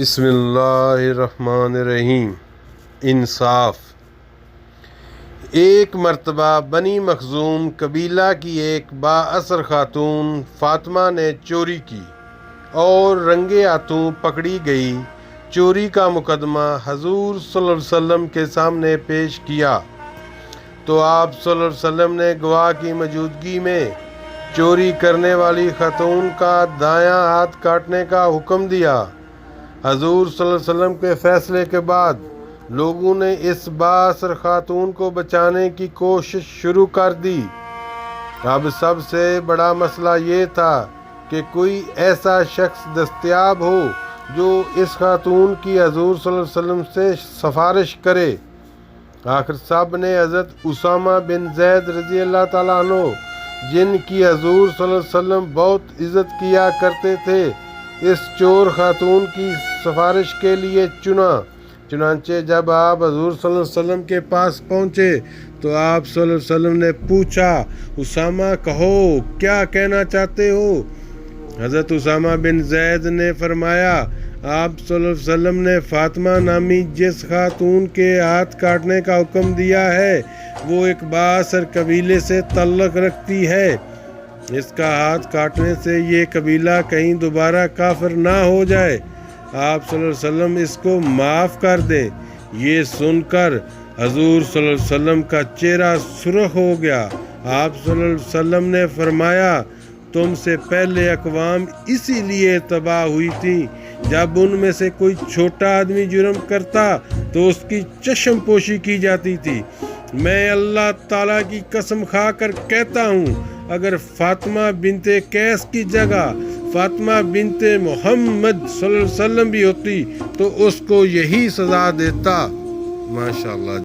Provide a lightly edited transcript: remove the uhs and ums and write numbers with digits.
بسم اللہ الرحمن الرحیم۔ انصاف۔ ایک مرتبہ بنی مخزوم قبیلہ کی ایک با اثر خاتون فاطمہ نے چوری کی اور رنگے ہاتھوں پکڑی گئی۔ چوری کا مقدمہ حضور صلی اللہ علیہ وسلم کے سامنے پیش کیا تو آپ صلی اللہ علیہ وسلم نے گواہ کی موجودگی میں چوری کرنے والی خاتون کا دایاں ہاتھ کاٹنے کا حکم دیا۔ حضور صلی اللہ علیہ وسلم کے فیصلے کے بعد لوگوں نے اس بااثر خاتون کو بچانے کی کوشش شروع کر دی۔ اب سب سے بڑا مسئلہ یہ تھا کہ کوئی ایسا شخص دستیاب ہو جو اس خاتون کی حضور صلی اللہ علیہ وسلم سے سفارش کرے۔ آخر سب نے حضرت اسامہ بن زید رضی اللہ تعالیٰ عنہ، جن کی حضور صلی اللہ علیہ وسلم بہت عزت کیا کرتے تھے، اس چور خاتون کی سفارش کے لیے چنا۔ چنانچہ جب آپ حضور صلی اللہ علیہ وسلم کے پاس پہنچے تو آپ صلی اللہ علیہ وسلم نے پوچھا، اسامہ کہو کیا کہنا چاہتے ہو؟ حضرت اسامہ بن زید نے فرمایا، آپ صلی اللہ علیہ وسلم نے فاطمہ نامی جس خاتون کے ہاتھ کاٹنے کا حکم دیا ہے وہ ایک بااثر قبیلے سے تعلق رکھتی ہے۔ اس کا ہاتھ کاٹنے سے یہ قبیلہ کہیں دوبارہ کافر نہ ہو جائے۔ آپ صلی اللہ علیہ وسلم اس کو معاف کر دیں۔ یہ سن کر حضور صلی اللہ علیہ وسلم کا چہرہ سرخ ہو گیا۔ آپ صلی اللہ علیہ وسلم نے فرمایا، تم سے پہلے اقوام اسی لیے تباہ ہوئی تھی، جب ان میں سے کوئی چھوٹا آدمی جرم کرتا تو اس کی چشم پوشی کی جاتی تھی۔ میں اللہ تعالیٰ کی قسم کھا کر کہتا ہوں، اگر فاطمہ بنت قیس کی جگہ فاطمہ بنت محمد صلی اللہ علیہ وسلم بھی ہوتی تو اس کو یہی سزا دیتا۔ ماشاءاللہ۔